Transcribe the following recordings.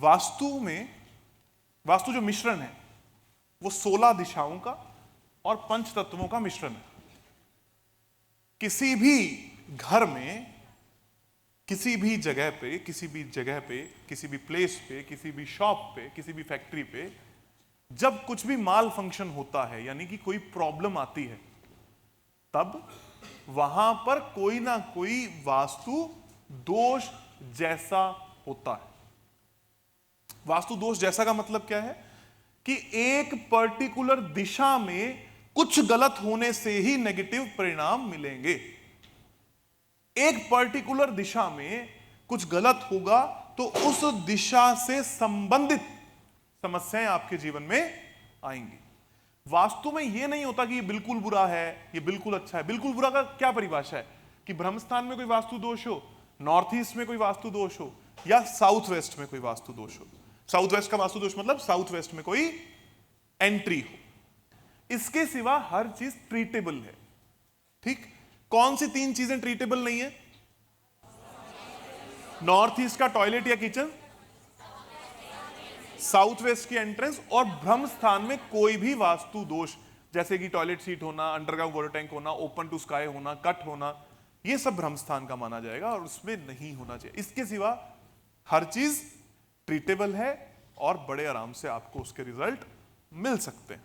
वास्तु जो मिश्रण है वो 16 दिशाओं का और पंच तत्वों का मिश्रण है। किसी भी घर में, किसी भी जगह पे, किसी भी प्लेस पे, किसी भी शॉप पे, किसी भी फैक्ट्री पे जब कुछ भी माल फंक्शन होता है, यानी कि कोई प्रॉब्लम आती है, तब वहां पर कोई ना कोई वास्तु दोष जैसा होता है। वास्तु दोष जैसा का मतलब क्या है कि एक पर्टिकुलर दिशा में कुछ गलत होने से ही नेगेटिव परिणाम मिलेंगे। एक पर्टिकुलर दिशा में कुछ गलत होगा तो उस दिशा से संबंधित समस्याएं आपके जीवन में आएंगी। वास्तु में यह नहीं होता कि ये बिल्कुल बुरा है, ये बिल्कुल अच्छा है। बिल्कुल बुरा का क्या परिभाषा है कि ब्रह्मस्थान में कोई वास्तु दोष हो, नॉर्थ ईस्ट में कोई वास्तु दोष हो, या साउथ वेस्ट में कोई वास्तु दोष हो। साउथ वेस्ट का वास्तु दोष मतलब साउथ वेस्ट में कोई एंट्री हो। इसके सिवा हर चीज ट्रीटेबल है। ठीक, कौन सी 3 चीजें ट्रीटेबल नहीं है? नॉर्थ ईस्ट का टॉयलेट या किचन, साउथ वेस्ट की एंट्रेंस, और ब्रह्म स्थान में कोई भी वास्तु दोष जैसे कि टॉयलेट सीट होना, अंडरग्राउंड वाटर टैंक होना, ओपन टू स्काई होना, कट होना, यह सब ब्रह्म स्थान का माना जाएगा और उसमें नहीं होना चाहिए। इसके सिवा हर चीज ट्रीटेबल है और बड़े आराम से आपको उसके रिजल्ट मिल सकते हैं।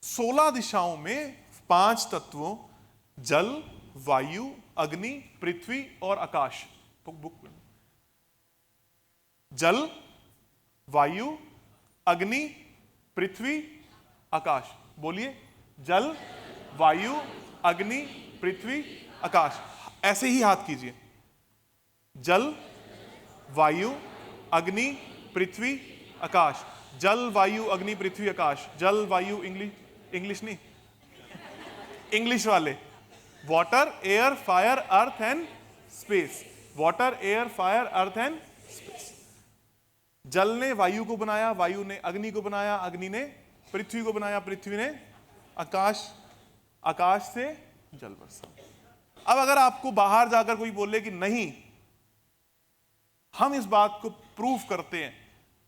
सोलह दिशाओं में 5 तत्वों जल, वायु, अग्नि, पृथ्वी और आकाश। जल, वायु, अग्नि, पृथ्वी, आकाश। बोलिए, जल, वायु, अग्नि, पृथ्वी, आकाश। ऐसे ही हाथ कीजिए। जल, वायु, अग्नि, पृथ्वी, आकाश। जल, वायु, अग्नि, पृथ्वी, आकाश। जल, वायु, इंग्लिश नहीं, इंग्लिश वाले, water, air, fire, earth and space. Water, air, fire, earth and space. जल ने वायु को बनाया, वायु ने अग्नि को बनाया, अग्नि ने पृथ्वी को बनाया, पृथ्वी ने आकाश, आकाश से जल बरसा। अब अगर आपको बाहर जाकर कोई बोले कि नहीं, हम इस बात को प्रूव करते हैं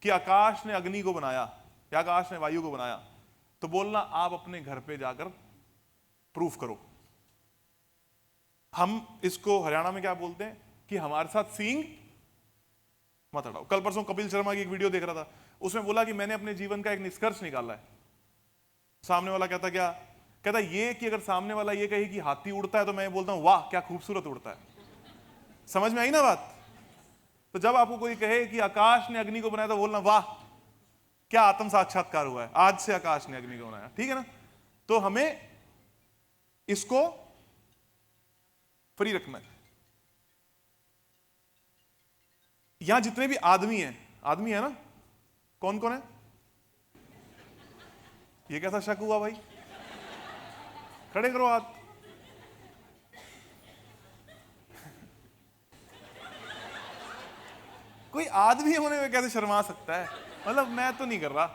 कि आकाश ने अग्नि को बनाया या आकाश ने वायु को बनाया, तो बोलना आप अपने घर पे जाकर प्रूफ करो। हम इसको हरियाणा में क्या बोलते हैं कि हमारे साथ सींग मत अड़ाओ। कल परसों कपिल शर्मा की एक वीडियो देख रहा था, उसमें बोला कि मैंने अपने जीवन का एक निष्कर्ष निकाला है। सामने वाला कहता क्या? कहता ये कि अगर सामने वाला ये कहे कि हाथी उड़ता है तो मैं बोलता हूं वाह क्या खूबसूरत उड़ता है। समझ में आई ना बात? तो जब आपको कोई कहे कि आकाश ने अग्नि को बनाया तो बोलना वाह क्या आत्म साक्षात्कार हुआ है, आज से आकाश ने अग्नि को बनाया। ठीक है ना? तो हमें इसको फ्री रखना है। यहां जितने भी आदमी है ना, कौन कौन है? ये कैसा शक हुआ भाई? खड़े करो हाथ। कोई आदमी होने में कैसे शर्मा सकता है? मतलब मैं तो नहीं कर रहा।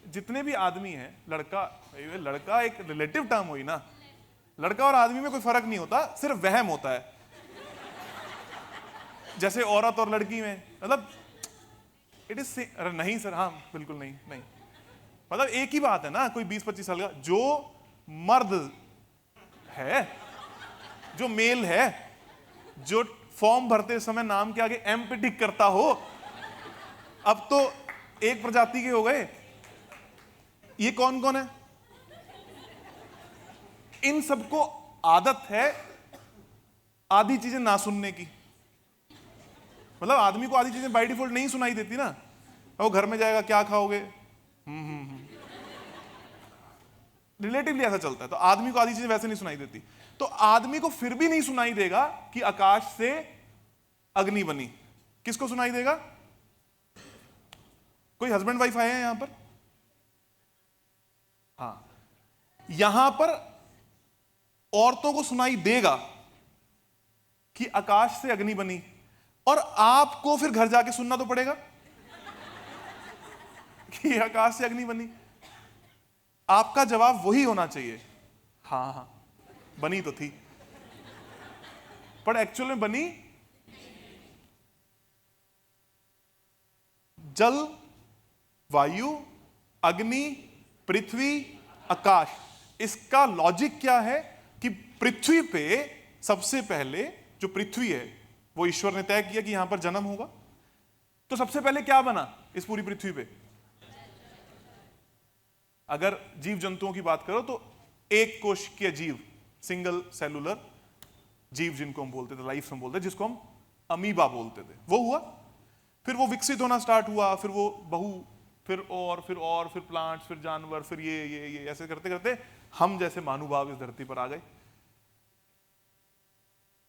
जितने भी आदमी हैं, लड़का एक रिलेटिव टर्म हुई ना, लड़का और आदमी में कोई फर्क नहीं होता, सिर्फ वहम होता है। जैसे औरत और लड़की में, मतलब इट इज, अरे नहीं सर, हाँ बिल्कुल नहीं, मतलब एक ही बात है ना। कोई 20-25 साल का जो मर्द है, जो मेल है, जो फॉर्म भरते समय नाम के आगे एम पे टिक करता हो, अब तो एक प्रजाति के हो गए। ये कौन कौन है? इन सबको आदत है आधी चीजें ना सुनने की। मतलब आदमी को आधी चीजें बाय डिफॉल्ट नहीं सुनाई देती ना। वो घर में जाएगा, क्या खाओगे, रिलेटिवली ऐसा चलता है। तो आदमी को आधी चीजें वैसे नहीं सुनाई देती, तो आदमी को फिर भी नहीं सुनाई देगा कि आकाश से अग्नि बनी। किसको सुनाई देगा? कोई हस्बैंड वाइफ आए हैं यहां पर? हाँ, यहां पर औरतों को सुनाई देगा कि आकाश से अग्नि बनी, और आपको फिर घर जाके सुनना तो पड़ेगा कि आकाश से अग्नि बनी। आपका जवाब वही होना चाहिए, हाँ हाँ बनी तो थी। पर एक्चुअल में बनी जल, वायु, अग्नि, पृथ्वी, आकाश। इसका लॉजिक क्या है कि पृथ्वी पे सबसे पहले जो पृथ्वी है वो ईश्वर ने तय किया कि यहां पर जन्म होगा, तो सबसे पहले क्या बना इस पूरी पृथ्वी पे? अगर जीव जंतुओं की बात करो तो एक कोशिकीय जीव, सिंगल सेलुलर जीव जिनको हम बोलते थे, लाइफ हम बोलते थे, जिसको हम अमीबा बोलते थे, वो हुआ। फिर वो विकसित होना स्टार्ट हुआ, फिर वो फिर प्लांट्स, फिर जानवर, फिर ये ऐसे करते करते हम जैसे मानवभाव इस धरती पर आ गए।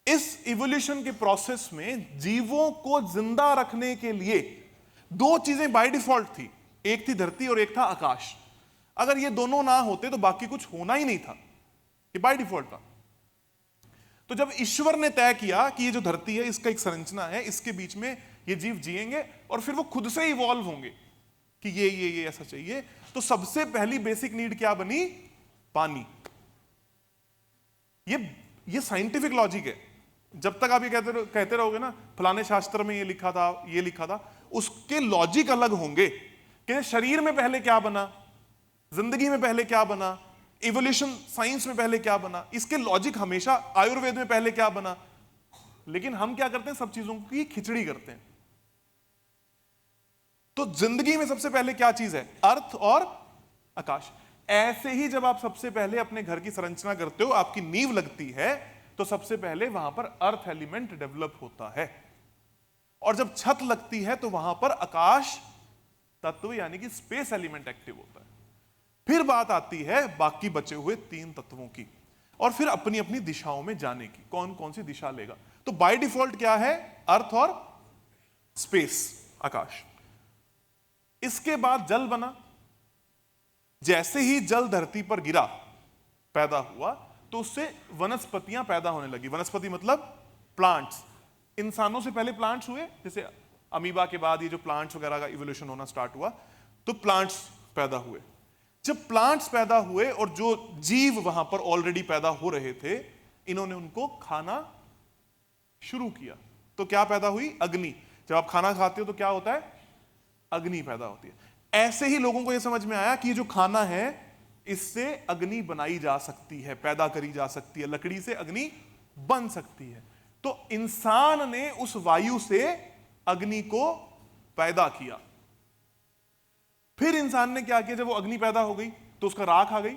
इस इवोल्यूशन के प्रोसेस में जीवों को जिंदा रखने के लिए दो चीजें बाय डिफॉल्ट थी, एक थी धरती और एक था आकाश। अगर ये दोनों ना होते तो बाकी कुछ होना ही नहीं था, ये बाय डिफॉल्ट था। तो जब ईश्वर ने तय किया कि ये जो धरती है इसका एक संरचना है, इसके बीच में ये जीव जिएंगे और फिर वो खुद से इवॉल्व होंगे कि ये ऐसा चाहिए, तो सबसे पहली बेसिक नीड क्या बनी? पानी। ये साइंटिफिक लॉजिक है। जब तक आप ये कहते रहोगे ना फलाने शास्त्र में ये लिखा था, उसके लॉजिक अलग होंगे कि शरीर में पहले क्या बना, जिंदगी में पहले क्या बना, इवोल्यूशन साइंस में पहले क्या बना, इसके लॉजिक हमेशा, आयुर्वेद में पहले क्या बना। लेकिन हम क्या करते हैं, सब चीजों की खिचड़ी करते हैं। तो जिंदगी में सबसे पहले क्या चीज है? अर्थ और आकाश। ऐसे ही जब आप सबसे पहले अपने घर की संरचना करते हो, आपकी नींव लगती है, तो सबसे पहले वहां पर अर्थ एलिमेंट डेवलप होता है, और जब छत लगती है तो वहां पर आकाश तत्व यानी कि स्पेस एलिमेंट एक्टिव होता है। फिर बात आती है बाकी बचे हुए तीन तत्वों की, और फिर अपनी अपनी दिशाओं में जाने की, कौन कौन सी दिशा लेगा। तो बाय डिफॉल्ट क्या है? अर्थ और स्पेस, आकाश। इसके बाद जल बना। जैसे ही जल धरती पर गिरा, पैदा हुआ, तो उससे वनस्पतियां पैदा होने लगी। वनस्पति मतलब प्लांट्स। इंसानों से पहले प्लांट्स हुए, जैसे अमीबा के बाद ये जो प्लांट्स वगैरह का इवोल्यूशन होना स्टार्ट हुआ, तो प्लांट्स पैदा हुए। जब प्लांट्स पैदा हुए और जो जीव वहां पर ऑलरेडी पैदा हो रहे थे, इन्होंने उनको खाना शुरू किया, तो क्या पैदा हुई? अग्नि। जब आप खाना खाते हो तो क्या होता है? अग्नि पैदा होती है। ऐसे ही लोगों को यह समझ में आया कि ये जो खाना है इससे अग्नि बनाई जा सकती है, पैदा करी जा सकती है, लकड़ी से अग्नि बन सकती है। तो इंसान ने उस वायु से अग्नि को पैदा किया। फिर इंसान ने क्या किया? जब वो अग्नि पैदा हो गई तो उसका राख आ गई,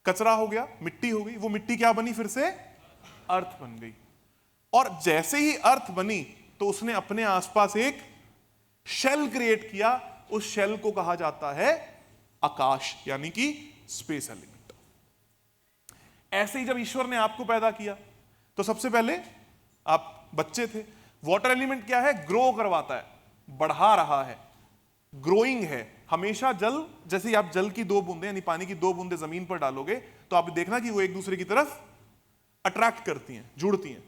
कचरा हो गया, मिट्टी हो गई। वो मिट्टी क्या बनी? फिर से अर्थ बन गई। और जैसे ही अर्थ बनी तो उसने अपने आसपास एक शेल क्रिएट किया। उस शेल को कहा जाता है आकाश, यानी कि स्पेस एलिमेंट। ऐसे ही जब ईश्वर ने आपको पैदा किया तो सबसे पहले आप बच्चे थे। वाटर एलिमेंट क्या है? ग्रो करवाता है, बढ़ा रहा है, ग्रोइंग है। हमेशा जल, जैसे ही आप जल की दो बूंदे यानी पानी की दो बूंदे जमीन पर डालोगे तो आप देखना कि वो एक दूसरे की तरफ अट्रैक्ट करती हैं, जुड़ती हैं।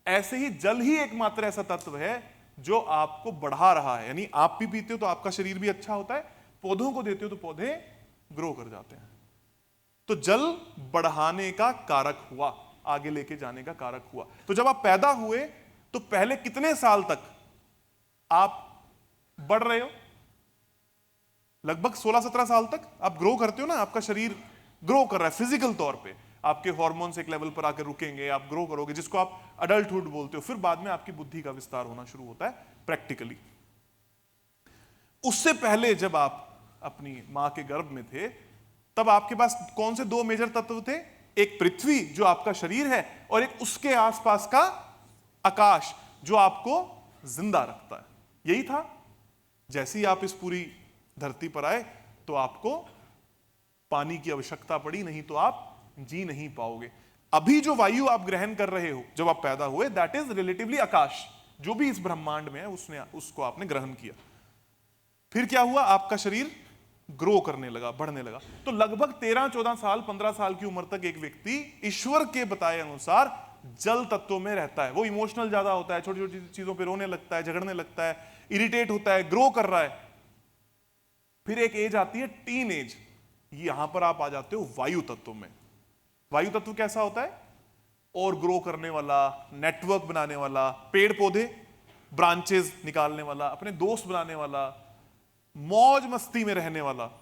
ऐसे ही जल ही एकमात्र ऐसा तत्व है जो आपको बढ़ा रहा है। यानी आप भी पीते हो तो आपका शरीर भी अच्छा होता है, पौधों को देते हो तो पौधे ग्रो कर जाते हैं। तो जल बढ़ाने का कारक हुआ, आगे लेके जाने का कारक हुआ। तो जब आप पैदा हुए तो पहले कितने साल तक आप बढ़ रहे हो? लगभग 16-17 साल तक आप ग्रो करते हो ना, आपका शरीर ग्रो कर रहा है फिजिकल तौर पे। आपके हार्मोन्स एक लेवल पर आकर रुकेंगे, आप ग्रो करोगे, जिसको आप अडल्टहुड बोलते हो। फिर बाद में आपकी बुद्धि का विस्तार होना शुरू होता है प्रैक्टिकली। उससे पहले जब आप अपनी मां के गर्भ में थे तब आपके पास कौन से दो मेजर तत्व थे? एक पृथ्वी जो आपका शरीर है, और एक उसके आसपास का आकाश जो आपको जिंदा रखता है। यही था। जैसे ही आप इस पूरी धरती पर आए तो आपको पानी की आवश्यकता पड़ी, नहीं तो आप जी नहीं पाओगे। अभी जो वायु आप ग्रहण कर रहे हो जब आप पैदा हुए, दैट इज रिलेटिवली आकाश। जो भी इस ब्रह्मांड में है उसको आपने ग्रहण किया। फिर क्या हुआ? आपका शरीर ग्रो करने लगा, बढ़ने लगा। तो लगभग 13-14 साल, 15 साल की उम्र तक एक व्यक्ति ईश्वर के बताए अनुसार जल तत्वों में रहता है। वो इमोशनल ज्यादा होता है, छोटी छोटी चीजों पर रोने लगता है, झगड़ने लगता है, इरिटेट होता है, ग्रो कर रहा है। फिर एक एज आती है टीन एज। यहां पर आप आ जाते हो वायु तत्व में। वायु तत्व कैसा होता है? और ग्रो करने वाला, नेटवर्क बनाने वाला, पेड़ पौधे ब्रांचेस निकालने वाला, अपने दोस्त बनाने वाला, मौज मस्ती में रहने वाला,